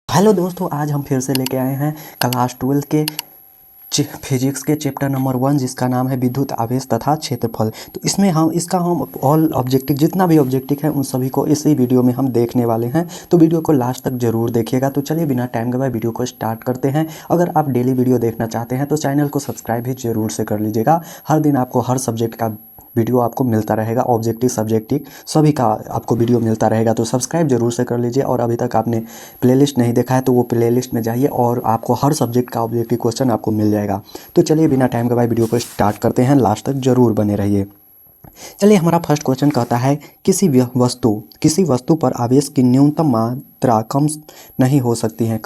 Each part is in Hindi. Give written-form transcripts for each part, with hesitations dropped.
हेलो दोस्तों, आज हम फिर से लेके आए हैं क्लास 12 के फिजिक्स के चैप्टर नंबर 1, जिसका नाम है विद्युत आवेश तथा क्षेत्रफल। तो इसमें हम ऑल ऑब्जेक्टिव, जितना भी ऑब्जेक्टिव है उन सभी को इसी वीडियो में हम देखने वाले हैं। तो वीडियो को लास्ट तक जरूर देखिएगा। तो चलिए बिना टाइम गवाए वीडियो को स्टार्ट करते हैं। अगर आप डेली वीडियो देखना चाहते हैं तो चैनल को सब्सक्राइब भी जरूर से कर लीजिएगा। हर दिन आपको हर सब्जेक्ट का वीडियो आपको मिलता रहेगा, ऑब्जेक्टिव सब्जेक्टिव सभी का आपको वीडियो मिलता रहेगा। तो सब्सक्राइब जरूर से कर लीजिए। और अभी तक आपने प्लेलिस्ट नहीं देखा है तो वो प्लेलिस्ट में जाइए और आपको हर सब्जेक्ट का ऑब्जेक्टिव क्वेश्चन आपको मिल जाएगा। तो चलिए बिना टाइम गवाए वीडियो को स्टार्ट करते हैं। लास्ट तक जरूर बने रहिए। चलिए, हमारा फर्स्ट क्वेश्चन कहता है किसी वस्तु पर आवेश की न्यूनतम मात्रा कम नहीं हो सकती है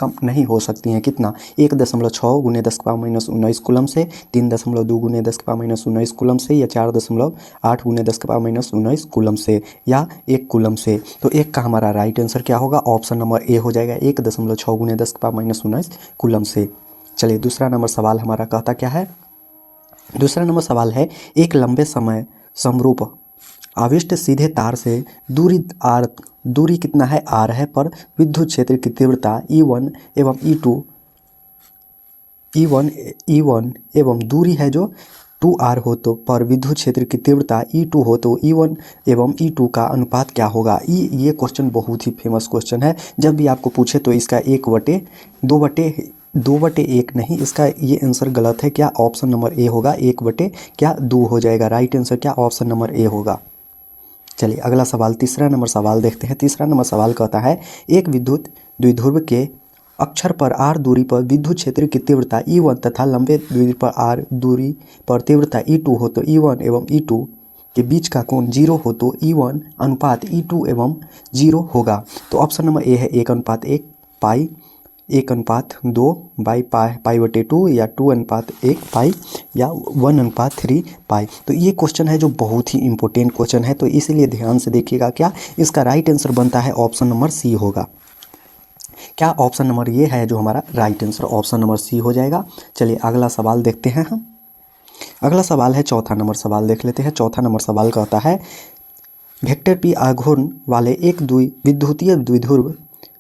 कितना? 1.6 गुने 10⁻⁻19 कूलम से, 3.2 गुने 10⁻⁻19 कूलम से, या 4.8 गुने 10⁻⁻19 कूलम से, या 1 कूलम से। तो एक का हमारा राइट आंसर क्या होगा? ऑप्शन नंबर ए हो जाएगा, 1.6 गुने 10⁻⁻19 कूलम से। चलिए, दूसरा नंबर सवाल हमारा कहता क्या है? दूसरा नंबर सवाल है, एक लंबे समय समरूप आविष्ट सीधे तार से दूरी कितना है? आर है, पर विद्युत क्षेत्र की तीव्रता E1 एवं E1 एवं दूरी है जो 2R हो, तो पर विद्युत क्षेत्र की तीव्रता E2 हो, तो E1 एवं E2 का अनुपात क्या होगा? ये क्वेश्चन बहुत ही फेमस क्वेश्चन है। जब भी आपको पूछे तो इसका 2/1 नहीं, इसका ये आंसर गलत है। क्या ऑप्शन नंबर ए होगा? 1/2 हो जाएगा। राइट आंसर क्या? ऑप्शन नंबर ए होगा। चलिए अगला सवाल, तीसरा नंबर सवाल देखते हैं। तीसरा नंबर सवाल कहता है, एक विद्युत द्विध्रुव के अक्षर पर r दूरी पर विद्युत क्षेत्र की तीव्रता E1 तथा लंबे दूरी पर r दूरी पर तीव्रता E2 हो, तो E1 एवं E2 के बीच का कोण 0 हो, तो E1 अनुपात E2 एवं 0 होगा। तो ऑप्शन नंबर ए है 1:1 पाई, 1:2 बाई पाई/2, या 2:1 पाई, या 1:3 पाई। तो ये क्वेश्चन है जो बहुत ही इंपॉर्टेंट क्वेश्चन है, तो इसीलिए ध्यान से देखिएगा। क्या इसका राइट आंसर बनता है? ऑप्शन नंबर सी होगा। क्या ऑप्शन नंबर ये है जो हमारा right answer? Option number C हो जाएगा। चलिए अगला सवाल देखते हैं हम। अगला सवाल है, चौथा नंबर सवाल देख लेते हैं। चौथा नंबर सवाल कहता है, वेक्टर पी आघूर्ण वाले एक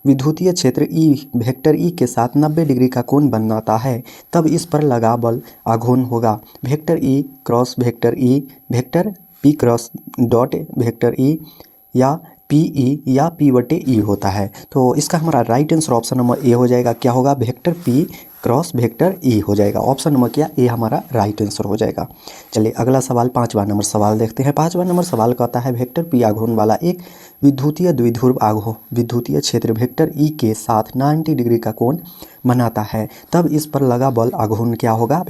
विद्युतीय क्षेत्र E वेक्टर E के साथ 90 डिग्री का कोण बनाता है, तब इस पर लगा बल आघूर्ण होगा vector E cross vector E, vector P cross dot vector E, या PE, या P/E होता है। तो इसका हमारा right answer option number A हो जाएगा। क्या होगा? Vector P cross vector E हो जाएगा। ऑप्शन नंबर क्या? ए हमारा राइट आंसर हो जाएगा। चलिए अगला सवाल, पाँचवा नंबर सवाल देखते हैं। पाँचवा नंबर सवाल कहता है, वेक्टर P आघूर्ण वाला एक विद्युतीय क्षेत्र वेक्टर E के साथ 90 डिग्री का कोण बनाता है, तब इस पर लगा बल आघूर्ण क्या होगा?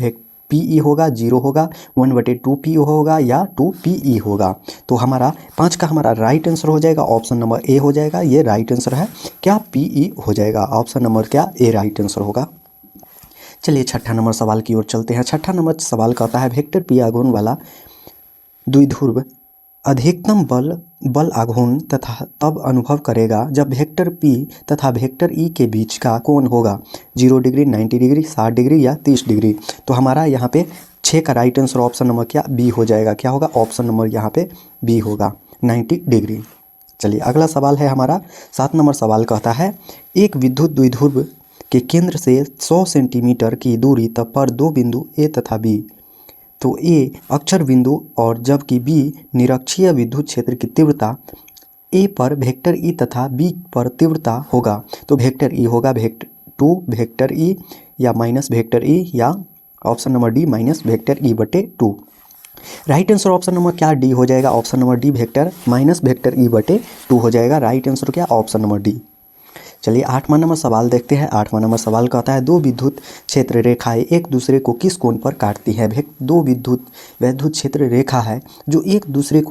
PE होगा, 0 होगा, 1/2 होगा, या 2PE होगा। तो हमारा 5 का हमारा राइट आंसर हो जाएगा। ऑप्शन नंबर ए हो जाएगा। ये राइट आंसर है। क्या? PE हो जाएगा। ऑप्शन नंबर क्या? ए राइट आंसर होगा। चलिए छठा नंबर सवाल की ओर चलते हैं। छठा नंबर सवाल कहता है, वेक्टर P आघूर्ण वाला द्विध्रुव अधिकतम बल आघूर्ण तथा तब अनुभव करेगा जब वेक्टर P तथा वेक्टर E के बीच का कोण होगा 0 डिग्री, 90 डिग्री, 60 डिग्री, या 30 डिग्री। तो हमारा यहाँ पे 6 का राइट आंसर ऑप्शन नंबर क्या? बी हो जाएगा। क्या होगा? ऑप्शन नंबर यहाँ पे बी होगा, 90 डिग्री। चलिए अगला सवाल है हमारा 7 नंबर सवाल कहता है, एक विद्युत द्विध्रुव के केंद्र से 100 सेंटीमीटर की दूरी पर दो बिंदु ए तथा बी, तो ए अक्षर बिंदु और जबकि बी निरक्षीय विद्युत क्षेत्र की तीव्रता ए पर वेक्टर E तथा बी पर तीव्रता होगा, तो वेक्टर E होगा वेक्टर E, या माइनस वेक्टर E, या option number D minus vector E/2। Right answer option number क्या? डी हो जाएगा। Option number D vector minus vector E/2 हो जाएगा। राइट आंसर क्या? Option number D. चलिए 8वां नंबर सवाल देखते हैं। 8वां नंबर सवाल कहता है, दो विद्युत क्षेत्र रेखाएं एक दूसरे को किस कोण पर काटती है? दो विद्युत क्षेत्र रेखा है जो एक दूसरे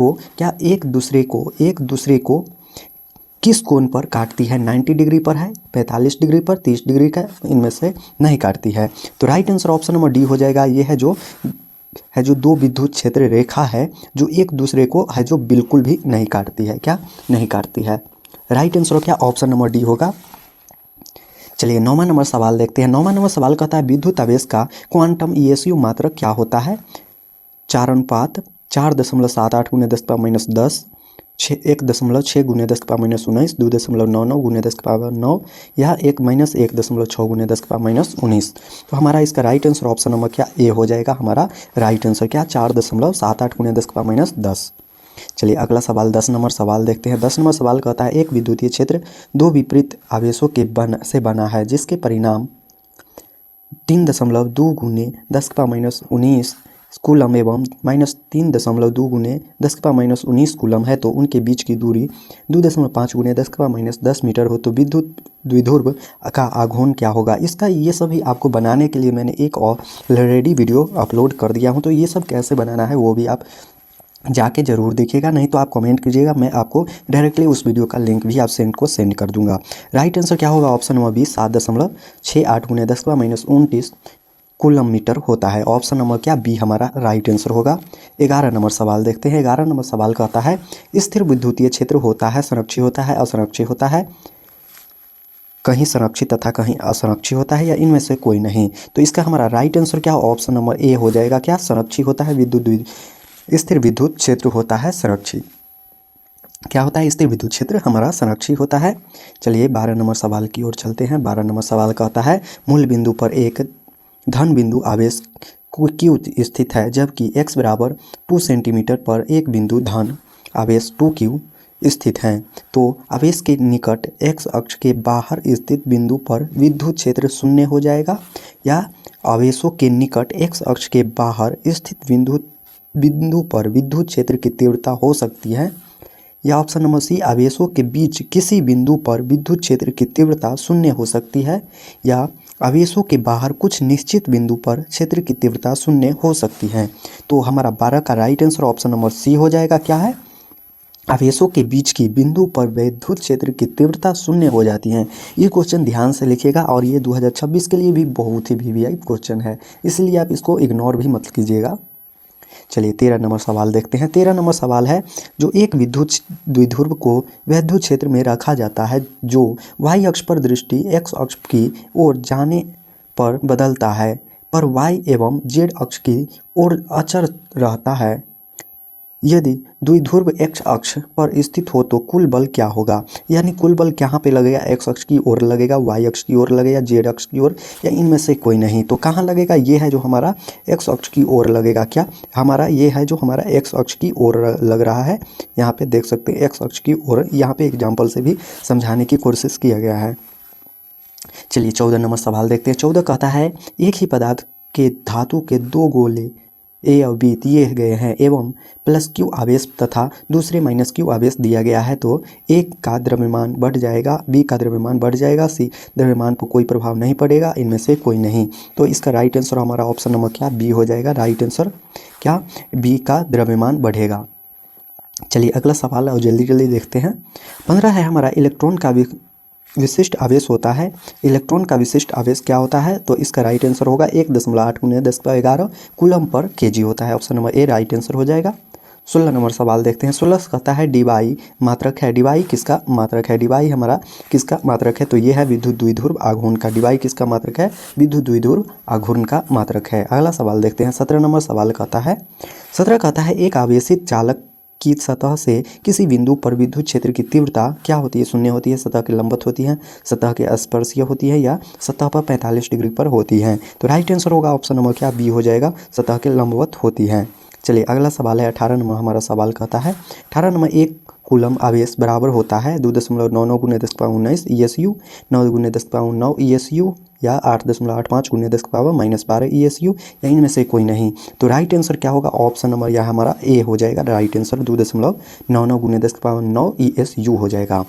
को किस कोण पर काटती है? 90 डिग्री पर है, 45 डिग्री पर, 30 डिग्री का, इनमें से नहीं काटती है। तो right answer option number D हो जाएगा। ये है जो दो विद्युत क्षेत्र रेखा है जो एक दूसरे को है जो बिल्कुल भी नहीं काटती है। क्या? नहीं काटती है। राइट आंसर क्या? ऑप्शन नंबर डी होगा। चलिए 9वां नंबर सवाल देखते हैं। 9वां नंबर सवाल कहता है, विद्युत आवेश का क्वांटम ESU मात्रक क्या होता है? 4:4.78 × 10⁻10, 1.6 गुने 10⁻⁻19, 2.99 गुने 10⁻9 या 1-1.6 गुने 10⁻⁻19। तो हमारा इसका राइट आंसर ऑप्शन नंबर क्या ए हो जाएगा। हमारा राइट आंसर क्या 4.78 गुने 10⁻10। चलिए अगला सवाल 10 नंबर सवाल देखते हैं। 10 नंबर सवाल कहता है एक विद्युतीय क्षेत्र दो विपरीत आवेशों के से बना है जिसके परिणाम 3.2 गुने 10⁻19 कूलम एवं -3.2 गुने 10⁻19 कूलम है, तो उनके बीच की दूरी 2.5 गुने 10⁻10 मीटर हो, तो विद्युत द्विध्रुव का आघूर्ण क्या होगा। इसका ये सभी आपको बनाने के लिए मैंने एक ऑलरेडी वीडियो अपलोड कर दिया हूँ, तो ये सब कैसे बनाना है वो भी आप जाके ज़रूर देखिएगा, नहीं तो आप कमेंट कीजिएगा, मैं आपको डायरेक्टली उस वीडियो का लिंक भी आप सेंड कर दूंगा। राइट आंसर क्या होगा ऑप्शन नंबर बी 7.68 गुने 10⁻29 कूलम मीटर होता है। ऑप्शन नंबर क्या बी हमारा राइट आंसर होगा। 11 नंबर सवाल देखते हैं। 11 नंबर सवाल कहता है स्थिर विद्युतीय क्षेत्र होता है, संरक्षित होता है, असंरक्षित होता है, कहीं संरक्षित तथा कहीं असंरक्षित होता है, या इनमें से कोई नहीं। तो इसका हमारा राइट आंसर क्या ऑप्शन नंबर ए हो जाएगा। क्या संरक्षित होता है, स्थिर विद्युत क्षेत्र होता है संरक्षित। क्या होता है स्थिर विद्युत क्षेत्र हमारा संरक्षित होता है। चलिए 12 नंबर सवाल की ओर चलते हैं। 12 नंबर सवाल कहता है मूल बिंदु पर एक धन बिंदु आवेश Q स्थित है जबकि x बराबर 2 सेंटीमीटर पर एक बिंदु धन आवेश 2Q स्थित है, तो आवेश के निकट x अक्ष के बाहर स्थित बिंदु पर विद्युत क्षेत्र शून्य हो जाएगा, या आवेशों के निकट x अक्ष के बाहर स्थित बिंदु पर विद्युत क्षेत्र की तीव्रता हो सकती है, या ऑप्शन नंबर सी आवेशों के बीच किसी बिंदु पर विद्युत क्षेत्र की तीव्रता शून्य हो सकती है, या आवेशों के बाहर कुछ निश्चित बिंदु पर क्षेत्र की तीव्रता शून्य हो सकती है। तो हमारा 12 का right answer option number C हो जाएगा। क्या है आवेशों के बीच की बिंदु पर विद्युत क्षेत्र की तीव्रता शून्य हो जाती है। ये क्वेश्चन ध्यान से लिखिएगा और ये 2026 के लिए भी बहुत ही वीवीआई क्वेश्चन है, इसलिए आप इसको इग्नोर भी मत कीजिएगा। चलिए 13 नंबर सवाल देखते हैं। 13 नंबर सवाल है जो एक विद्युत द्विध्रुव को विद्युत क्षेत्र में रखा जाता है जो y अक्ष पर दृष्टि x अक्ष की ओर जाने पर बदलता है पर y एवं z अक्ष की ओर अचर रहता है, यदि द्विध्रुव x अक्ष पर स्थित हो तो कुल बल क्या होगा। यानी कुल बल कहाँ पे लगेगा, x अक्ष की ओर लगेगा, y अक्ष की ओर लगेगा, z अक्ष की ओर, या इनमें से कोई नहीं। तो कहाँ लगेगा, ये है जो हमारा x अक्ष की ओर लगेगा। क्या हमारा ये है जो हमारा x अक्ष की ओर लग रहा है। यहाँ पे देख सकते हैं x अक्ष की ओर, यहाँ पे एग्जाम्पल से भी समझाने की कोशिश किया गया है। चलिए 14 नंबर सवाल देखते हैं। 14 कहता है एक ही पदार्थ के धातु के दो गोले ए और बी दिए गए हैं एवं +Q आवेश तथा दूसरे -Q आवेश दिया गया है, तो एक का द्रव्यमान बढ़ जाएगा, बी का द्रव्यमान बढ़ जाएगा, सी द्रव्यमान पर कोई प्रभाव नहीं पड़ेगा, इनमें से कोई नहीं। तो इसका राइट आंसर हमारा ऑप्शन नंबर क्या बी हो जाएगा। राइट आंसर क्या बी का द्रव्यमान बढ़ेगा। चलिए अगला सवाल और जल्दी जल्दी देखते हैं। 15 है हमारा इलेक्ट्रॉन का विशिष्ट आवेश होता है। इलेक्ट्रॉन का विशिष्ट आवेश क्या होता है, तो इसका राइट आंसर होगा 1.8 × 10⁻11 कूलम पर kg होता है। Option number A right answer हो जाएगा। 16 नंबर सवाल देखते हैं। 16 कहता है dy मात्रक है। dy किसका मात्रक है, dy हमारा किसका मात्रक है, तो ये है विद्युत द्विध्रुव आघूर्ण का। dy किसका मात्रक है, विद्युत द्विध्रुव आघूर्ण का मात्रक है। अगला सवाल देखते हैं। 17 नंबर सवाल कहता है 17 कहता है एक आवेशित चालक की सतह से किसी बिंदु पर विद्युत क्षेत्र की तीव्रता क्या होती है, शून्य होती है, सतह के लंबवत होती है, सतह के स्पर्शीय होती है, या सतह पर 45 डिग्री पर होती है। तो राइट आंसर होगा ऑप्शन नंबर क्या बी हो जाएगा, सतह के लंबवत होती है। चलिए अगला सवाल है 18 नंबर हमारा सवाल कहता है 18 नंबर एक कूलम आवेश बराबर होता है 2.99 गुने 10⁻19 ESU, 9 गुने 10⁻9 ESU, या 8.85 गुने 10⁻12 ESU, या इनमें से कोई नहीं। तो राइट आंसर क्या होगा ऑप्शन नंबर यह हमारा ए हो जाएगा। राइट आंसर 2.99 गुने 10⁻9 ESU हो जाएगा।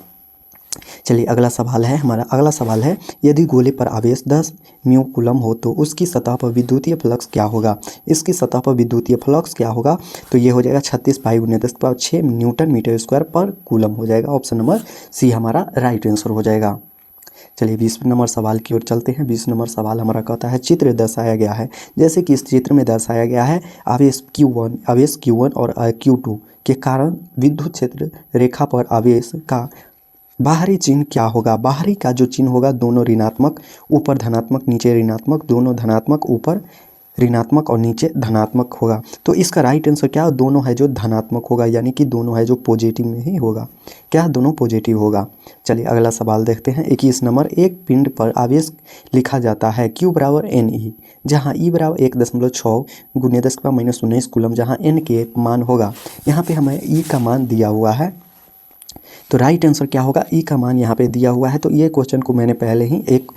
चलिए अगला सवाल है हमारा। अगला सवाल है यदि गोले पर आवेश 10 म्यू कूलम हो तो उसकी सतह पर विद्युतीय फ्लक्स क्या होगा। इसकी सतह पर विद्युतीय फ्लक्स क्या होगा, तो ये हो जाएगा 36 पाई गुने 10⁻6 न्यूटन मीटर स्क्वायर पर कूलम हो जाएगा। ऑप्शन नंबर सी हमारा राइट आंसर हो जाएगा। चलिए 20 नंबर सवाल की ओर चलते हैं। 20 नंबर सवाल हमारा कहता है चित्र दर्शाया गया है, जैसे कि इस चित्र में दर्शाया गया है आवेश Q1 और Q2 के कारण विद्युत क्षेत्र रेखा पर आवेश का बाहरी चिन्ह क्या होगा। बाहरी का जो चिन्ह होगा दोनों ऋणात्मक, ऊपर धनात्मक नीचे ऋणात्मक, दोनों धनात्मक ऊपर ऋणात्मक और नीचे धनात्मक होगा। तो इसका राइट आंसर क्या दोनों है जो धनात्मक होगा, यानी कि दोनों है जो पॉजिटिव में ही होगा। क्या दोनों पॉजिटिव होगा। चलिए अगला सवाल देखते हैं। 21 नंबर, एक पिंड पर आवेश लिखा जाता है Q बराबर NE, जहाँ E बराबर 1.6 गुने 10⁻⁻19 कूलम, जहाँ N के मान होगा। यहाँ पे हमें E का मान दिया हुआ है, तो राइट आंसर क्या होगा, E का मान यहाँ पे दिया हुआ है। तो ये क्वेश्चन को मैंने पहले ही एक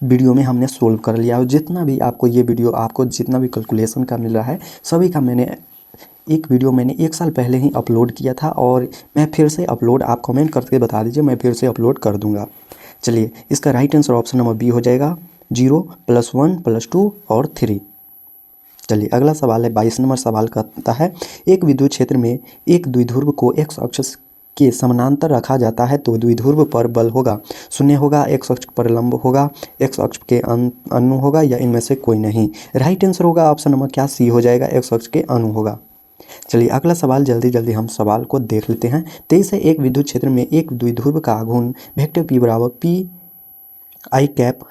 वीडियो में हमने सोल्व कर लिया। और जितना भी आपको ये वीडियो, आपको जितना भी कैलकुलेशन का मिल रहा है, सभी का मैंने एक वीडियो मैंने 1 साल पहले ही अपलोड किया था, और मैं फिर से अपलोड, आप कमेंट करके बता दीजिए, मैं फिर से अपलोड कर दूंगा। चलिए इसका right answer option number B हो जाएगा, 0 + 1 + 2 और 3। चलिए अगला सवाल है। 22 नंबर सवाल कहता है, एक विद्युत क्षेत्र में एक द्विध्रुव को x अक्ष के समानांतर रखा जाता है तो द्विध्रुव पर बल होगा 0 होगा, x अक्ष पर लंब होगा, x अक्ष के अनु होगा, या इनमें से कोई नहीं। राइट आंसर होगा ऑप्शन नंबर क्या सी हो जाएगा, x अक्ष के अनु होगा। चलिए अगला सवाल, जल्दी जल्दी हम सवाल को देख लेते हैं। 23 है, एक विद्युत क्षेत्र में एक द्विध्रुव का आघूर्ण वेक्टर p बराबर p i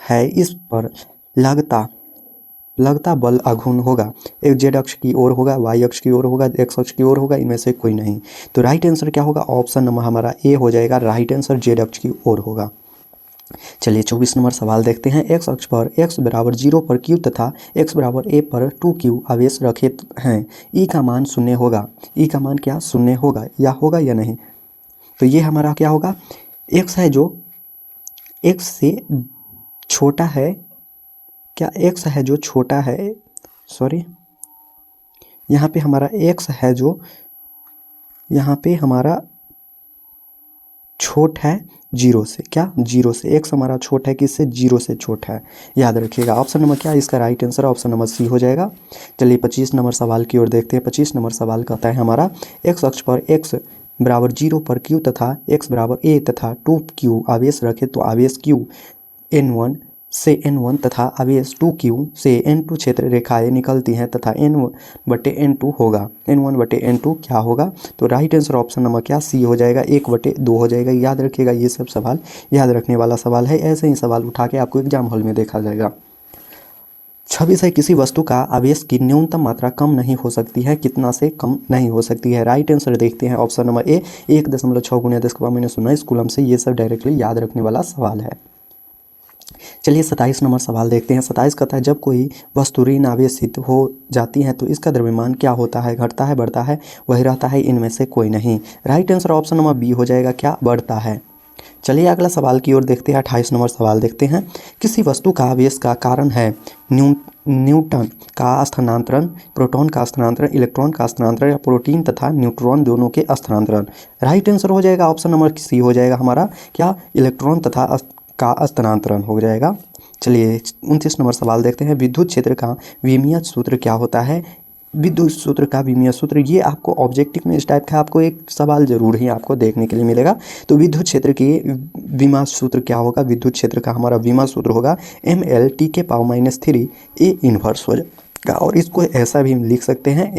है, इस पर लगता बल आघूर्ण होगा। एक जेड अक्ष की ओर होगा, वाई अक्ष की ओर होगा, एक्स अक्ष की ओर होगा, इनमें से कोई नहीं। तो राइट आंसर क्या होगा, ऑप्शन नंबर हमारा ए हो जाएगा। राइट आंसर जेड अक्ष की ओर होगा। चलिए 24 नंबर सवाल देखते हैं। एक्स अक्ष पर x बराबर 0 पर q तथा x बराबर a पर 2q आवेश रखे हैं। E का मान 0 होगा। E का मान क्या 0 होगा या नहीं। तो ये हमारा क्या होगा, x है जो x से छोटा है, क्या x है जो छोटा है, सॉरी यहाँ पे हमारा x है जो यहाँ पे हमारा छोट है 0 से। क्या 0 से x हमारा छोटा है, किससे 0 से छोटा है, याद रखिएगा। ऑप्शन नंबर क्या है इसका right answer, option number C हो जाएगा। चलिए 25 नंबर सवाल की ओर देखते हैं। 25 नंबर सवाल कहता है हमारा, x अक्ष पर x बराबर 0 पर q तथा x बराबर a तथा 2q आवेश रखे तो आवेश q n1 से n1 तथा आवेश 2q से n2 क्षेत्र रेखाएं निकलती हैं तथा n1/n2 होगा। n1/n2 क्या होगा, तो राइट आंसर ऑप्शन नंबर क्या सी हो जाएगा, 1/2 हो जाएगा। याद रखिएगा, ये सब सवाल याद रखने वाला सवाल है, ऐसे ही सवाल उठा के आपको एग्जाम हॉल में देखा जाएगा। 26 है, किसी वस्तु का आवेश की न्यूनतम मात्रा कम नहीं हो सकती है, कितना से कम नहीं हो सकती है। राइट आंसर देखते हैं ऑप्शन नंबर ए, 1.6 गुने 10⁻⁻19 कूलम से। ये सब डायरेक्टली याद रखने वाला सवाल है। चलिए 27 नंबर सवाल देखते हैं। 27 कहता है, जब कोई वस्तु ऋण आवेशित हो जाती है तो इसका द्रव्यमान क्या होता है, घटता है, बढ़ता है, वही रहता है, इनमें से कोई नहीं। Right answer option number B हो जाएगा, क्या बढ़ता है। चलिए अगला सवाल की ओर देखते हैं। 28 नंबर सवाल देखते हैं। किसी वस्तु का आवेश का कारण है न्यूटन का स्थानांतरण, प्रोटॉन का स्थानांतरण, इलेक्ट्रॉन का स्थानांतरण, या प्रोटीन तथा न्यूट्रॉन दोनों के स्थानांतरण। राइट आंसर हो जाएगा ऑप्शन नंबर सी हो जाएगा हमारा, क्या इलेक्ट्रॉन तथा का स्थानांतरण हो जाएगा। चलिए 29 नंबर सवाल देखते हैं। विद्युत क्षेत्र का विमीय सूत्र क्या होता है। विद्युत सूत्र का विमीय सूत्र, ये आपको ऑब्जेक्टिव में इस टाइप का आपको एक सवाल जरूर ही आपको देखने के लिए मिलेगा। तो विद्युत क्षेत्र के विमीय सूत्र क्या होगा, विद्युत क्षेत्र का हमारा विमीय सूत्र होगा ml T⁻³ A इन्वर्स हो जाएगा। और इसको ऐसा भी लिख सकते हैं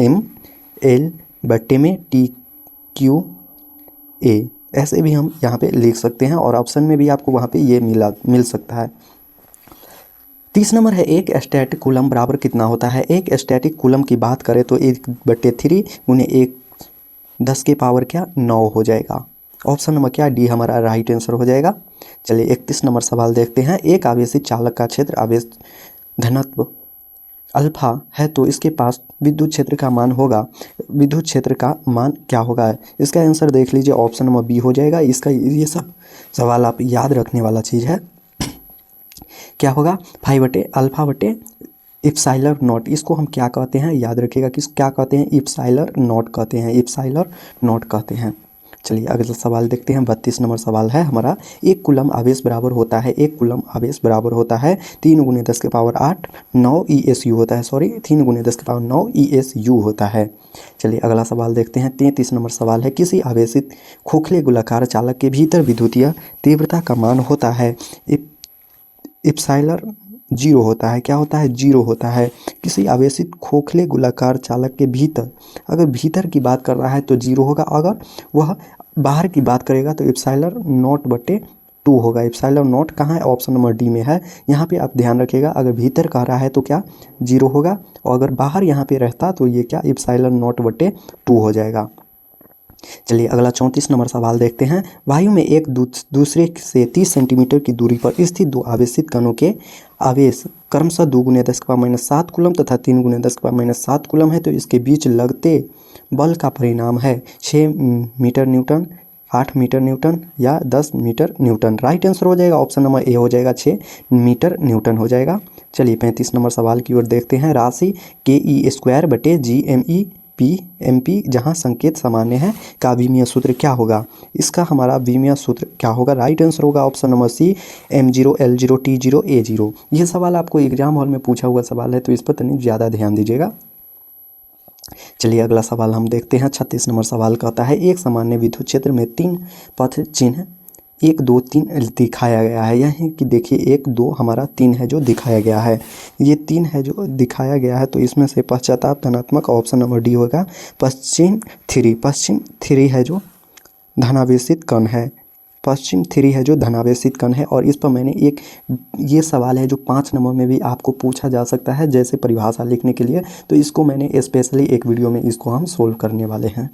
ml/TQ_A, ऐसे भी हम यहाँ पे लिख सकते हैं, और ऑप्शन में भी आपको वहाँ पे ये मिल सकता है। 30 नंबर है, एक स्टैटिक कूलम बराबर कितना होता है। एक स्टैटिक कूलम की बात करें तो 1/3 गुने 1×10⁻9 हो जाएगा। ऑप्शन नंबर क्या, डी हमारा राइट आंसर हो जाएगा। चलिए 31 नंबर सवाल देखते हैं। एक आवेशित चालक का क्षेत्र आवेश घनत्व अल्फा है तो इसके पास विद्युत क्षेत्र का मान होगा, विद्युत क्षेत्र का मान क्या होगा। इसका आंसर देख लीजिए, ऑप्शन नंबर बी हो जाएगा। इसका ये सब सवाल आप याद रखने वाला चीज़ है। क्या होगा, 5/α/ε0। इसको हम क्या कहते हैं, याद रखिएगा, क्या कहते हैं, ε0 कहते हैं, ε0 कहते हैं। चलिए अगला सवाल देखते हैं। 32 नंबर सवाल है हमारा, एक कूलम आवेश बराबर होता है, एक कूलम आवेश बराबर होता है 3 × 10⁸ 9 ESU होता है, सॉरी 3 × 10⁹ ESU होता है। चलिए अगला सवाल देखते हैं। 33 नंबर सवाल है, किसी आवेशित खोखले गोलाकार चालक के भीतर विद्युतीय तीव्रता का मान होता है एप्सिलॉन 0 होता है। क्या होता है, 0 होता है। किसी आवेशित खोखले गोलाकार चालक के भीतर, अगर भीतर की बात कर रहा है तो 0 होगा, अगर वह बाहर की बात करेगा तो एप्सिलॉन 0/2 2 होगा। एप्सिलॉन नॉट कहाँ है? ऑप्शन नंबर डी में है। यहाँ पे आप ध्यान रखिएगा, अगर भीतर कह रहा है तो क्या 0 होगा, और अगर बाहर यहाँ पे रहता तो ये क्या एप्सिलॉन नॉट बटे 2 हो जाएगा। चलिए अगला 34 नंबर सवाल देखते हैं। वायु में एक दूसरे से 30 सेंटीमीटर की दूरी पर स्थित दो आवेशित कणों के आवेश क्रमशः 2 × 10⁻7 कूलम तथा 3 × 10⁻7 कूलम है, तो इसके बीच लगते बल का परिणाम है 6 मीटर न्यूटन, 8 मीटर न्यूटन या 10 मीटर न्यूटन। राइट आंसर हो जाएगा ऑप्शन नंबर ए हो जाएगा, 6 मीटर न्यूटन हो जाएगा। चलिए 35 नंबर सवाल की ओर देखते हैं। राशि ke² बटे GME PMP जहाँ संकेत सामान्य है का विमीय सूत्र क्या होगा? इसका हमारा विमीय सूत्र क्या होगा? राइट आंसर होगा option number C, M0 L0 T0 A0। यह सवाल आपको एग्जाम हॉल में पूछा हुआ सवाल है, तो इस पर तनिक ज़्यादा ध्यान दीजिएगा। चलिए अगला सवाल हम देखते हैं। 36 नंबर सवाल कहता है, एक सामान्य विद्युत क्षेत्र में 3 पथ चिन्ह 1 2 3 दिखाया गया है। यह कि देखिए 1 2 हमारा 3 है जो दिखाया गया है, ये 3 है जो दिखाया गया है, तो इसमें से पश्चाताप धनात्मक ऑप्शन नंबर डी होगा। पश्चिम 3 है जो धनावेशित कण है, पश्चिम 3 है जो धनावेशित कण है। और इस पर मैंने एक ये सवाल है जो 5 नंबर में भी आपको पूछा जा सकता है जैसे परिभाषा लिखने के लिए, तो इसको मैंने स्पेशली एक वीडियो में इसको हम सोल्व करने वाले हैं।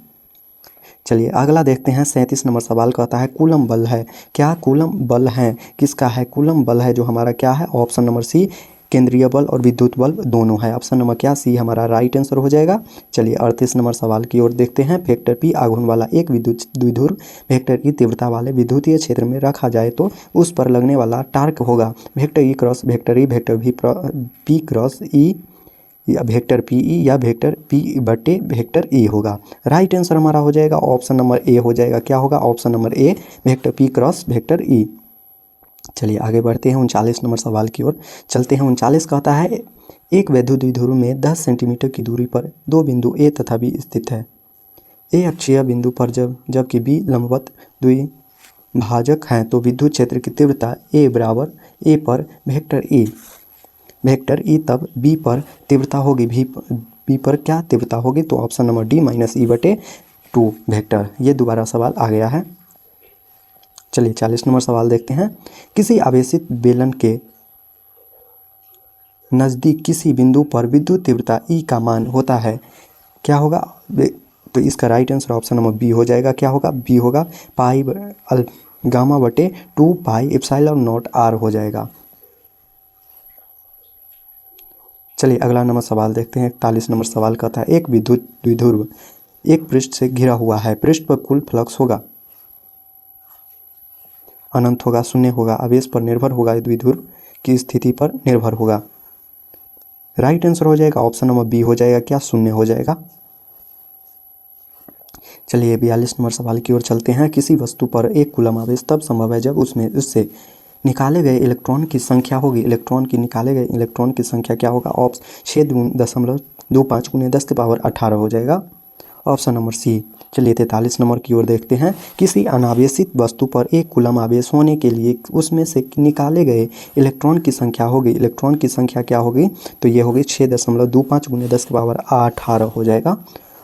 चलिए अगला देखते हैं। 37 नंबर सवाल कहता है, कूलम बल है। क्या कूलम बल है? किसका है? कूलम बल है जो हमारा क्या है? ऑप्शन नंबर सी, केंद्रीय बल और विद्युत बल दोनों है। ऑप्शन नंबर क्या? सी हमारा राइट आंसर हो जाएगा। चलिए 38 नंबर सवाल की ओर देखते हैं। वेक्टर P आघूर्ण वाला एक विद्युत द्विध्रुव वेक्टर की तीव्रता वाले विद्युतीय क्षेत्र में रखा जाए तो उस पर लगने वाला टार्क होगा vector E cross vector E vector P cross E या वेक्टर PE या वेक्टर P बटे वेक्टर E होगा। राइट आंसर हमारा हो जाएगा ऑप्शन नंबर ए हो जाएगा। क्या होगा? Option number A, vector P cross vector E। चलिए आगे बढ़ते हैं। 39 नंबर सवाल की ओर चलते हैं। 39 कहता है, एक वैद्युत द्विध्रुव में 10 सेंटीमीटर की दूरी पर 2 बिंदु A तथा B स्थित है। A अक्षीय बिंदु पर जबकि B लंबवत द्विभाजक हैं, तो विद्युत क्षेत्र की तीव्रता A बराबर A पर वेक्टर E तब B पर तीव्रता होगी B पर क्या तीव्रता होगी? तो ऑप्शन नंबर डी -E बटे 2 वेक्टर। ये दोबारा सवाल आ गया है। चलिए 40 नंबर सवाल देखते हैं। किसी आवेशित बेलन के नज़दीक किसी बिंदु पर विद्युत तीव्रता E का मान होता है, क्या होगा? तो इसका right answer option number B हो जाएगा। क्या होगा? बी होगा, पाई गामा बटे 2 पाई एप्सिलॉन नॉट R हो जाएगा। चलिए अगला नंबर सवाल देखते हैं। 41 नंबर सवाल कहता है, एक विद्युत द्विध्रुव एक पृष्ठ से घिरा हुआ है, पृष्ठ पर कुल फ्लक्स होगा, अनंत होगा, शून्य होगा, आवेश पर निर्भर होगा, द्विध्रुव की स्थिति पर निर्भर होगा। राइट आंसर हो जाएगा ऑप्शन नंबर बी हो जाएगा। क्या? शून्य हो जाएगा। चलिए 42 नंबर सवाल की ओर चलते हैं। किसी वस्तु पर एक कूलम आवेश तब संभव है जब उससे निकाले गए इलेक्ट्रॉन की संख्या होगी। निकाले गए इलेक्ट्रॉन की संख्या क्या होगा? 6.25 × 10⁻18 हो जाएगा। Option number C. चलिए 43 नंबर की ओर देखते हैं। किसी अनावेशित वस्तु पर एक कूलम आवेश होने के लिए उसमें से निकाले गए इलेक्ट्रॉन की संख्या होगी। इलेक्ट्रॉन की संख्या क्या होगी? तो ये होगी 6.25 × 10⁻18 हो जाएगा।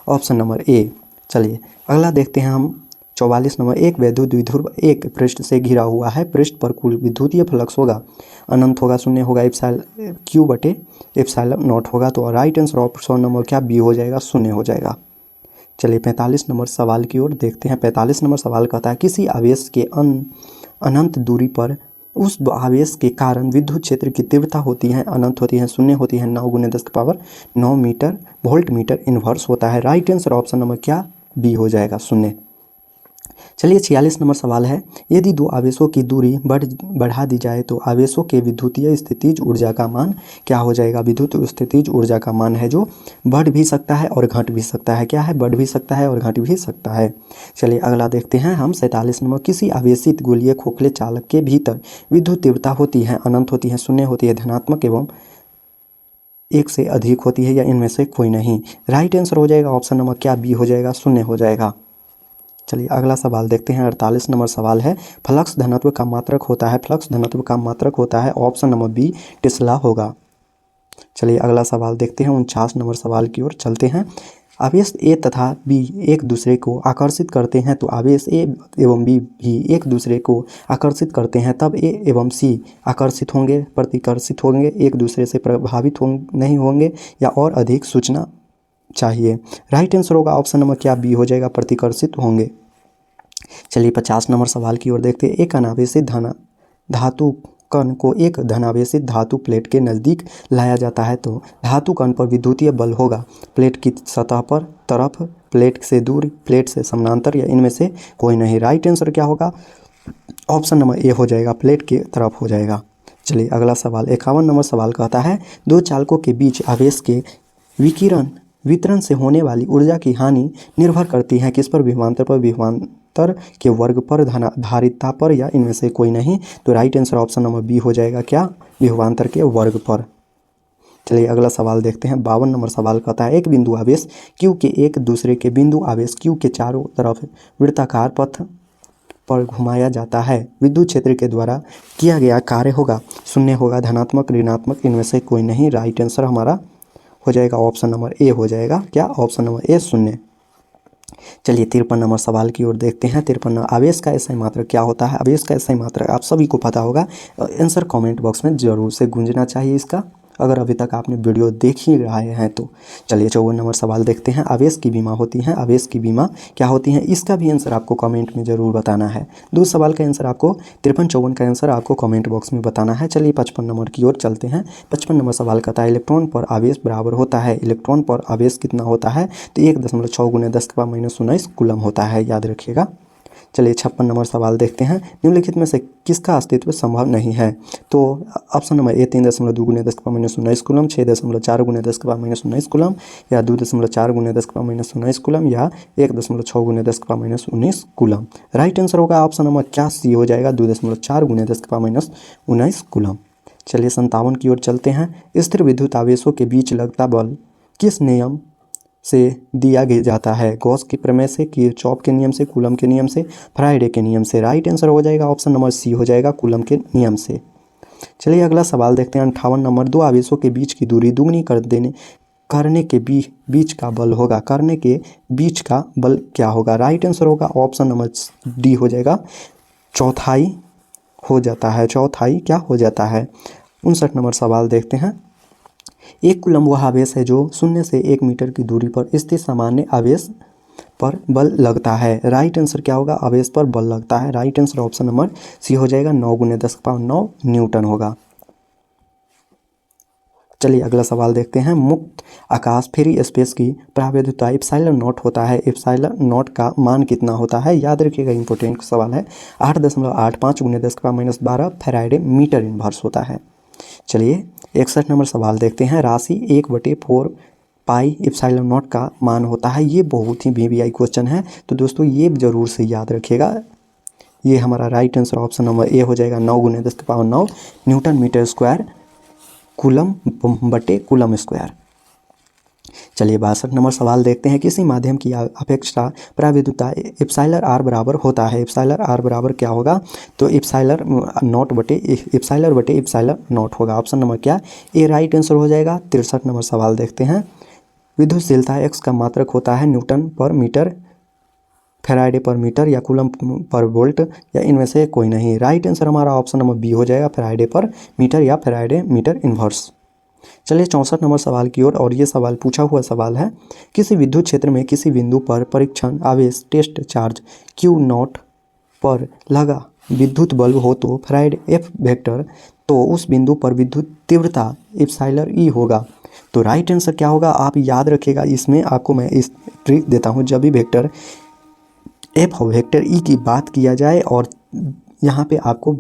Option number A. चलिए अगला देखते हैं हम 44 नंबर। एक वैद्युत द्विध्रुव एक पृष्ठ से घिरा हुआ है, पृष्ठ पर कुल विद्युतीय फ्लक्स होगा, अनंत होगा, शून्य होगा, Q बटे एप्सिलॉन नॉट होगा। तो राइट आंसर ऑप्शन नंबर क्या? बी हो जाएगा, शून्य हो जाएगा। चलिए 45 नंबर सवाल की ओर देखते हैं। 45 नंबर सवाल कहता है, किसी आवेश के अनंत दूरी पर उस आवेश के कारण विद्युत क्षेत्र की तीव्रता होती है, अनंत होती है, शून्य होती है, 9 × 10⁻9 मीटर वोल्ट मीटर इन्वर्स होता है। राइट आंसर ऑप्शन नंबर क्या? बी हो जाएगा, शून्य। चलिए 46 नंबर सवाल है। यदि दो आवेशों की दूरी बढ़ा दी जाए तो आवेशों के विद्युतीय स्थितिज ऊर्जा का मान क्या हो जाएगा? विद्युत स्थितिज ऊर्जा का मान है जो बढ़ भी सकता है और घट भी सकता है। क्या है? बढ़ भी सकता है और घट भी सकता है। चलिए अगला देखते हैं हम 47 नंबर। किसी आवेशित गोलीय खोखले चालक के भीतर विद्युत तीव्रता होती है, अनंत होती है, शून्य होती है, धनात्मक एवं 1 से अधिक होती है, या इनमें से कोई नहीं। राइट आंसर हो जाएगा ऑप्शन नंबर क्या? बी हो जाएगा, शून्य हो जाएगा। चलिए अगला सवाल देखते हैं। 48 नंबर सवाल है। फ्लक्स घनत्व का मात्रक होता है, फ्लक्स घनत्व का मात्रक होता है, ऑप्शन नंबर बी टेस्ला होगा। चलिए अगला सवाल देखते हैं। 49 नंबर सवाल की ओर चलते हैं। आवेश ए तथा बी एक दूसरे को आकर्षित करते हैं तो आवेश ए एवं बी भी एक दूसरे को आकर्षित करते हैं, तब ए एवं सी आकर्षित होंगे, प्रतिकर्षित होंगे, एक दूसरे से प्रभावित नहीं होंगे या और अधिक सूचना चाहिए। राइट आंसर होगा ऑप्शन नंबर क्या, बी हो जाएगा, प्रतिकर्षित होंगे। चलिए 50 नंबर सवाल की ओर देखते हैं। एक अनावेशित धातु कण को एक धनावेशित धातु प्लेट के नज़दीक लाया जाता है तो धातु कण पर विद्युतीय बल होगा प्लेट की सतह पर, तरफ, प्लेट से दूर, प्लेट से समानांतर या इनमें से कोई नहीं। राइट आंसर क्या होगा, ऑप्शन नंबर ए हो जाएगा, प्लेट की तरफ हो जाएगा। चलिए अगला सवाल 51 नंबर सवाल कहता है दो चालकों के बीच आवेश के वितरण से होने वाली ऊर्जा की हानि निर्भर करती है किस पर, विभवांतर पर, विभवांतर के वर्ग पर, धारिता पर या इनमें से कोई नहीं। तो right answer option number B हो जाएगा, क्या, विभवांतर के वर्ग पर। चलिए अगला सवाल देखते हैं। 52 नंबर सवाल कहता है एक बिंदु आवेश Q के एक दूसरे के बिंदु आवेश Q के चारों तरफ वृत्ताकार पथ पर घुमाया जाता है, विद्युत क्षेत्र के द्वारा किया गया कार्य होगा, शून्य होगा, धनात्मक, ऋणात्मक, इनमें से कोई नहीं। राइट आंसर हमारा हो जाएगा ऑप्शन नंबर ए हो जाएगा, क्या, ऑप्शन नंबर ए, शून्य। चलिए 53 नंबर सवाल की ओर देखते हैं। 53 आवेश का SI मात्रक क्या होता है। आवेश का SI मात्रक आप सभी को पता होगा, आंसर कमेंट बॉक्स में जरूर से गूंजना चाहिए इसका, अगर अभी तक आपने वीडियो देख ही रहे हैं तो। चलिए 54 नंबर सवाल देखते हैं। आवेश की बीमा होती है, आवेश की बीमा क्या होती है, इसका भी आंसर आपको कमेंट में ज़रूर बताना है। दो सवाल का आंसर आपको 53-54 का आंसर आपको कमेंट बॉक्स में बताना है। चलिए 55 नंबर की ओर चलते हैं। 55 नंबर सवाल कहता है इलेक्ट्रॉन पर आवेश बराबर होता है, इलेक्ट्रॉन पर आवेश कितना होता है, तो 1.6 × 10⁻⁻19 कूलम होता है, याद रखिएगा। चलिए 56 नंबर सवाल देखते हैं। निम्नलिखित में से किसका अस्तित्व संभव नहीं है, तो option number A 3.2 × 10⁻19 coulomb, 6.4 × 10⁻19 coulomb या 2.4 × 10⁻19 कूलम या 1.6 × 10⁻19 कूलम। राइट आंसर होगा ऑप्शन नंबर क्या, सी हो जाएगा, 2.4 × 10⁻19 कूलम। चलिए 57 की ओर चलते हैं। स्थिर विद्युत आवेशों के बीच लगता बल किस नियम से दिया जाता है, गॉस की प्रमेय से, किरचॉफ के नियम से, कूलम के नियम से, फैराडे के नियम से। राइट आंसर हो जाएगा ऑप्शन नंबर सी हो जाएगा, कूलम के नियम से। चलिए अगला सवाल देखते हैं। 58 नंबर दो आवेशों के बीच की दूरी दुगनी करने के बीच का बल होगा, करने के बीच का बल क्या होगा। राइट आंसर होगा ऑप्शन नंबर डी हो जाएगा, चौथाई हो जाता है, चौथाई क्या हो जाता है। 59 नंबर सवाल देखते हैं। एक कूलम वह आवेश है जो 0 से 1 मीटर की दूरी पर स्थित सामान्य आवेश पर बल लगता है। राइट आंसर क्या होगा, आवेश पर बल लगता है। Right answer option number C हो जाएगा, 9 × 10⁹ न्यूटन होगा। चलिए अगला सवाल देखते हैं। मुक्त आकाश फ्री स्पेस की प्रावैधता एप्सिलॉन नॉट होता है, एप्सिलॉन नॉट का मान कितना होता है, याद रखिएगा, इंपॉर्टेंट सवाल है। 8.85 × 10⁻12 फैराडे मीटर इनवर्स होता है। चलिए 61 नंबर सवाल देखते हैं। राशि 1/4 पाई एप्सिलॉन नॉट का मान होता है, ये बहुत ही VVI क्वेश्चन है, तो दोस्तों ये ज़रूर से याद रखिएगा। ये हमारा right answer option number A हो जाएगा, 9 × 10⁹ न्यूटन मीटर स्क्वायर कूलम बटे कूलम स्क्वायर। चलिए 62 नंबर सवाल देखते हैं। किसी माध्यम की अपेक्षा प्रावैधता एप्सिलॉन r बराबर होता है, एप्सिलॉन r बराबर क्या होगा, तो एप्सिलॉन बटे एप्सिलॉन नॉट होगा। ऑप्शन नंबर क्या, ए राइट आंसर हो जाएगा। 63 नंबर सवाल देखते हैं। विद्युतशीलता x का मात्रक होता है न्यूटन पर मीटर, फैराडे पर मीटर या कूलम पर वोल्ट या इनमें से कोई नहीं। राइट आंसर हमारा ऑप्शन नंबर बी हो जाएगा, फैराडे पर मीटर या फैराडे मीटर इन्वर्स। चलिए 64 नंबर सवाल की ओर, और ये सवाल पूछा हुआ सवाल है। किसी विद्युत क्षेत्र में किसी बिंदु पर परीक्षण आवेश टेस्ट चार्ज Q0 पर लगा विद्युत बल्ब हो तो फैराडे F वेक्टर, तो उस बिंदु पर विद्युत तीव्रता एप्सिलॉन E होगा। तो राइट आंसर क्या होगा, आप याद रखिएगा, इसमें आपको मैं इस ट्रिक देता हूँ। जब भी वेक्टर F वेक्टर E की बात किया जाए और यहाँ पे आपको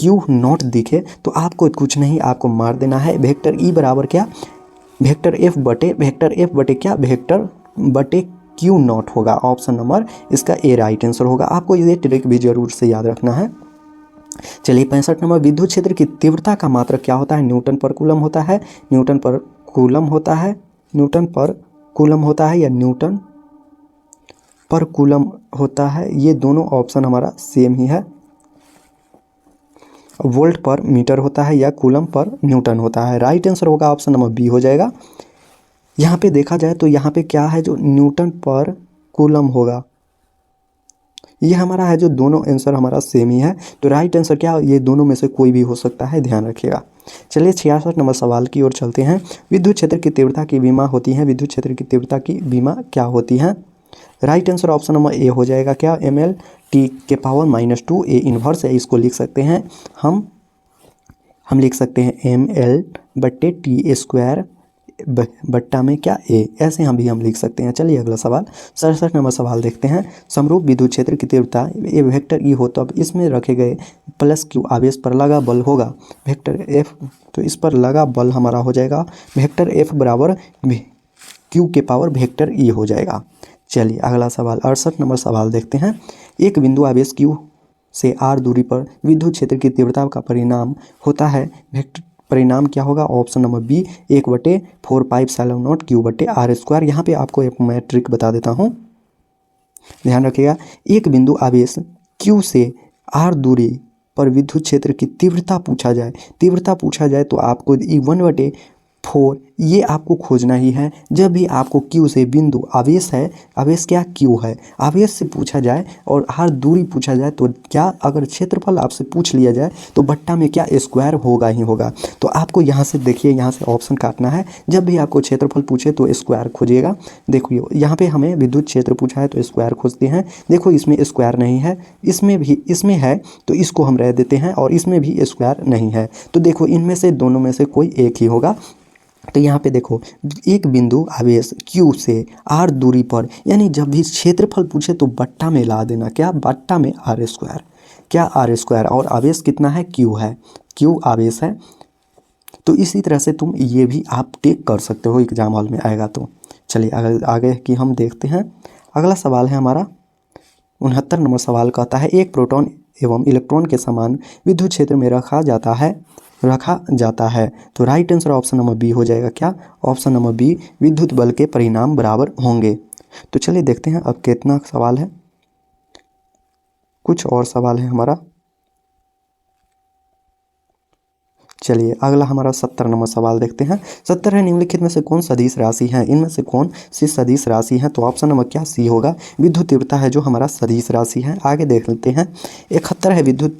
Q0 दिखे तो आपको कुछ नहीं, आपको मार देना है। वेक्टर E बराबर क्या, वेक्टर F बटे क्या, वेक्टर बटे Q0 होगा। ऑप्शन नंबर इसका ए राइट आंसर होगा। आपको ये ट्रिक भी जरूर से याद रखना है। चलिए 65 नंबर विद्युत क्षेत्र की तीव्रता का मात्रक क्या होता है, न्यूटन पर कूलम होता है, न्यूटन पर कूलम होता है, न्यूटन पर कूलम होता है या न्यूटन पर कूलम होता है, ये दोनों ऑप्शन हमारा सेम ही है। वोल्ट पर मीटर होता है या कूलम पर न्यूटन होता है। राइट आंसर होगा ऑप्शन नंबर बी हो जाएगा, यहाँ पे देखा जाए तो यहाँ पे क्या है, जो न्यूटन पर कूलम होगा, ये हमारा है, जो दोनों आंसर हमारा सेम ही है। तो राइट आंसर क्या, ये दोनों में से कोई भी हो सकता है, ध्यान रखिएगा। चलिए 66 नंबर सवाल की ओर चलते हैं। विद्युत क्षेत्र की तीव्रता की विमा होती है, विद्युत क्षेत्र की तीव्रता की विमा क्या होती है? Right answer option number A हो जाएगा क्या, ml T⁻², ए इन्वर्स है, इसको लिख सकते हैं हम लिख सकते हैं ml/T² बट्टा में क्या ए, ऐसे हम लिख सकते हैं। चलिए अगला सवाल 67 नंबर सवाल देखते हैं। समरूप विद्युत क्षेत्र की तीव्रता ए वेक्टर ई हो, तो अब इसमें रखे गए +q आवेश पर लगा बल होगा वेक्टर एफ, तो इस पर लगा बल हमारा हो जाएगा वेक्टर एफ बराबर q के पावर वेक्टर ई हो जाएगा। चलिए अगला सवाल 68 नंबर सवाल देखते हैं। एक बिंदु आवेश q से r दूरी पर विद्युत क्षेत्र की तीव्रता का परिणाम होता है, वेक्टर परिणाम क्या होगा? Option number B 1/4πε0 q/r²। यहाँ पे आपको एक मैं ट्रिक बता देता हूँ, ध्यान रखिएगा। एक बिंदु आवेश q से r दूरी पर विद्युत क्षेत्र की तीव्रता पूछा जाए तो आपको 1/4 ये आपको खोजना ही है। जब भी आपको q से बिंदु आवेश है, आवेश क्या q है, आवेश से पूछा जाए और r दूरी पूछा जाए, तो क्या अगर क्षेत्रफल आपसे पूछ लिया जाए तो बट्टा में क्या स्क्वायर होगा ही होगा। तो आपको यहाँ से देखिए, यहाँ से ऑप्शन काटना है। जब भी आपको क्षेत्रफल पूछे तो स्क्वायर खोजिएगा। देखिए यहाँ पे हमें विद्युत क्षेत्र पूछा है तो स्क्वायर खोजते हैं। देखो इसमें स्क्वायर नहीं है, इसमें है तो इसको हम रह देते हैं, और इसमें भी स्क्वायर नहीं है। तो देखो इनमें से दोनों में से कोई एक ही होगा। तो यहाँ पे देखो एक बिंदु आवेश q से r दूरी पर, यानी जब भी क्षेत्रफल पूछे तो बट्टा में ला देना, क्या बट्टा में r², क्या r², और आवेश कितना है, q है, q आवेश है। तो इसी तरह से तुम ये भी आप टेक कर सकते हो, एग्जाम हॉल में आएगा तो। चलिए आगे की हम देखते हैं। अगला सवाल है हमारा 69 नंबर सवाल कहता है, एक प्रोटॉन एवं इलेक्ट्रॉन के समान विद्युत क्षेत्र में रखा जाता है। तो right answer option number B हो जाएगा क्या, ऑप्शन नंबर बी, विद्युत बल के परिणाम बराबर होंगे। तो चलिए देखते हैं अब कितना सवाल है, कुछ और सवाल है हमारा। चलिए अगला हमारा 70 नंबर सवाल देखते हैं। 70 है, निम्नलिखित में से कौन सदिश राशि है, इनमें से कौन सी सदिश राशि है? तो ऑप्शन नंबर क्या सी होगा, विद्युत तीव्रता है जो हमारा सदिश राशि है। आगे देख लेते हैं। 71 है, विद्युत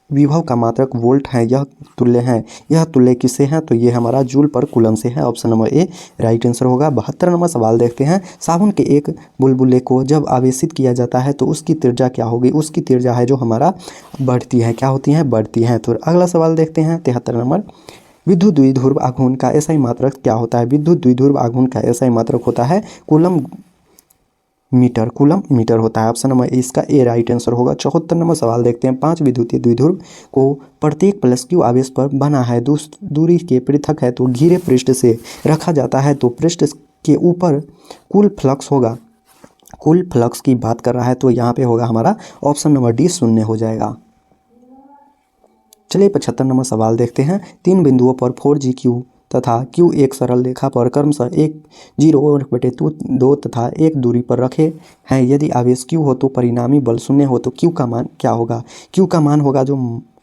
विभव का मात्रक वोल्ट है, यह तुल्य है, यह तुल्य किससे है? तो ये हमारा जूल पर कूलम से है, option number A right answer होगा। 72 नंबर सवाल देखते हैं। साबुन के एक बुलबुले को जब आवेशित किया जाता है तो उसकी त्रिज्या क्या होगी? उसकी त्रिज्या है जो हमारा बढ़ती है, क्या होती है, बढ़ती है। तो अगला सवाल देखते हैं 73 नंबर। विद्युत द्विध्रुव आघूर्ण का एसआई मात्रक क्या होता है? विद्युत द्विध्रुव आघूर्ण का एसआई मात्रक होता है कूलम मीटर होता है, ऑप्शन नंबर इसका ए राइट आंसर होगा। 74 नंबर सवाल देखते हैं। 5 विद्युतीय द्विध्रुव को प्रत्येक +q आवेश पर बना है, दूरी के पृथक है, तो घिरे पृष्ठ से रखा जाता है, तो पृष्ठ के ऊपर कुल फ्लक्स होगा, कुल फ्लक्स की बात कर रहा है, तो यहाँ पे होगा हमारा ऑप्शन नंबर डी 0 हो जाएगा। चलिए 75 नंबर सवाल देखते हैं। 3 बिंदुओं पर 4GQ तथा Q एक सरल रेखा पर क्रमशः 1/2 तथा 1 दूरी पर रखे हैं। यदि आवेश Q हो तो परिणामी बल 0 हो, तो Q का मान क्या होगा? Q का मान होगा जो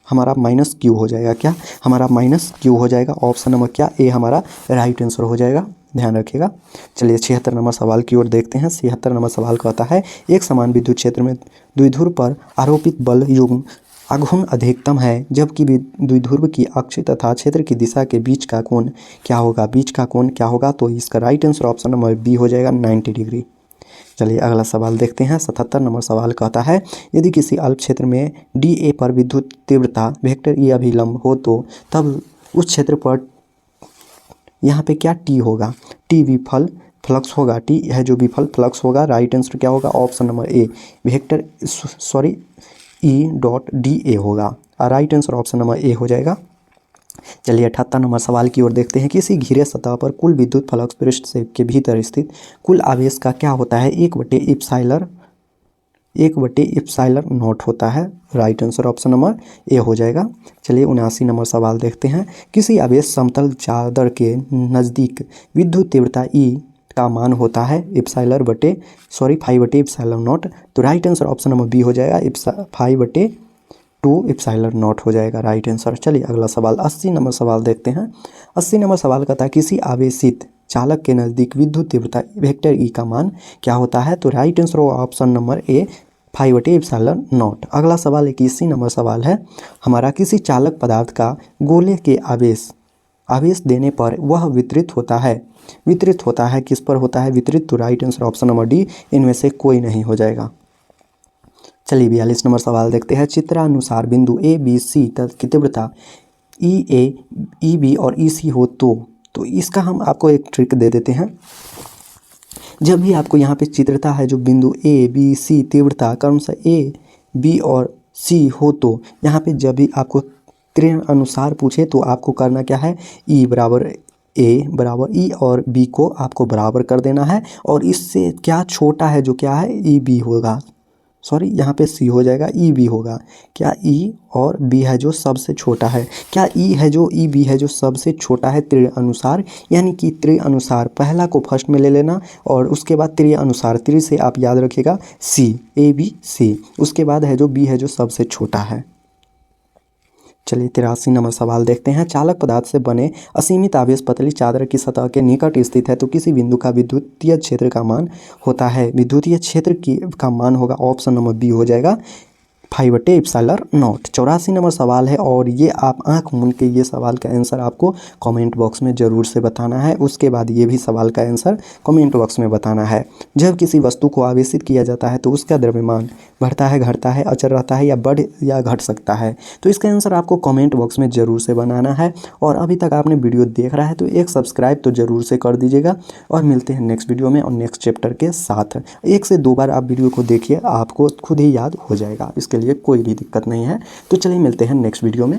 हमारा -Q हो जाएगा, क्या हमारा -Q हो जाएगा। ऑप्शन नंबर क्या ए हमारा राइट आंसर हो जाएगा, ध्यान रखिएगा। चलिए 76 नंबर सवाल की ओर देखते हैं। 76 नंबर सवाल कहता है, एक समान विद्युत क्षेत्र में द्विध्रुव पर आरोपित बल युग्म आघूर्ण अधिकतम है, जबकि द्विध्रुव की अक्ष तथा क्षेत्र की दिशा के बीच का कोण क्या होगा? बीच का कोण क्या होगा? तो इसका right answer option number B हो जाएगा 90 डिग्री। चलिए अगला सवाल देखते हैं। 77 नंबर सवाल कहता है, यदि किसी अल्प क्षेत्र में DA पर विद्युत तीव्रता वेक्टर ई अभिलंब हो तो तब उस क्षेत्र पर यहाँ पे क्या T होगा? T विफल फ्लक्स होगा, T है जो विफल फ्लक्स होगा। राइट आंसर क्या होगा? Option number A vector E.DA होगा। Right answer option number A हो जाएगा। चलिए 78 नंबर सवाल की ओर देखते हैं। किसी घिरे सतह पर कुल विद्युत फ्लक्स पृष्ठ से के भीतर स्थित कुल आवेश का क्या होता है? 1/ε0 होता है। Right answer option number A हो जाएगा। चलिए 79 नंबर सवाल देखते हैं। किसी आवेश समतल चादर के नज़दीक विद्युत तीव्रता E का मान होता है 5/ε0। तो right answer option number B हो जाएगा 5/2ε0 हो जाएगा राइट आंसर। चलिए अगला सवाल 80 नंबर सवाल देखते हैं। 80 नंबर सवाल कहता है, किसी आवेशित चालक के नज़दीक विद्युत तीव्रता वेक्टर ई का मान क्या होता है? तो राइट आंसर होगा ऑप्शन नंबर ए 5/ε0। अगला सवाल 21 नंबर सवाल है हमारा, किसी चालक पदार्थ का गोले के आवेश देने पर वह वितरित होता है किस पर होता है वितरित? तो right answer option number D, इनमें से कोई नहीं हो जाएगा। चलिए 42 नंबर सवाल देखते हैं। चित्रानुसार बिंदु ए बी सी की तीव्रता ई ए ई बी और ई सी हो तो इसका हम आपको एक ट्रिक दे देते हैं। जब भी आपको यहाँ पे चित्रता है जो बिंदु ए बी सी तीव्रता क्रमशः ए बी और सी हो, तो यहाँ पे जब भी आपको त्रिण अनुसार पूछे तो आपको करना क्या है, ई बराबर ए बराबर ई और बी को आपको बराबर कर देना है, और इससे क्या छोटा है जो क्या है ई बी होगा, सॉरी यहाँ पे सी हो जाएगा, ई बी होगा। क्या ई और बी है जो सबसे छोटा है, क्या ई है जो ई बी है जो सबसे छोटा है त्रिण अनुसार, यानी कि त्रिण अनुसार पहला को फर्स्ट में ले लेना और उसके बाद त्रिण अनुसार, त्रि से आप याद रखिएगा सी, ए बी सी, उसके बाद है जो बी है जो सबसे छोटा है। चलिए 83 नंबर सवाल देखते हैं। चालक पदार्थ से बने असीमित आवेश पतली चादर की सतह के निकट स्थित है तो किसी बिंदु का विद्युतीय क्षेत्र का मान होता है। विद्युतीय क्षेत्र का मान होगा ऑप्शन नंबर बी हो जाएगा 5/ε0। 84 नंबर सवाल है और ये आप आंख मूंद के ये सवाल का आंसर आपको कमेंट बॉक्स में ज़रूर से बताना है। उसके बाद ये भी सवाल का आंसर कमेंट बॉक्स में बताना है। जब किसी वस्तु को आवेशित किया जाता है तो उसका द्रव्यमान बढ़ता है, घटता है, अचल रहता है या बढ़ या घट सकता है, तो इसका आंसर आपको कमेंट बॉक्स में ज़रूर से बनाना है। और अभी तक आपने वीडियो देख रहा है तो एक सब्सक्राइब तो ज़रूर से कर दीजिएगा, और मिलते हैं नेक्स्ट वीडियो में और नेक्स्ट चैप्टर के साथ। 1 से 2 बार आप वीडियो को देखिए, आपको खुद ही याद हो जाएगा, इसके लिए कोई भी दिक्कत नहीं है। तो चलिए मिलते हैं नेक्स्ट वीडियो में।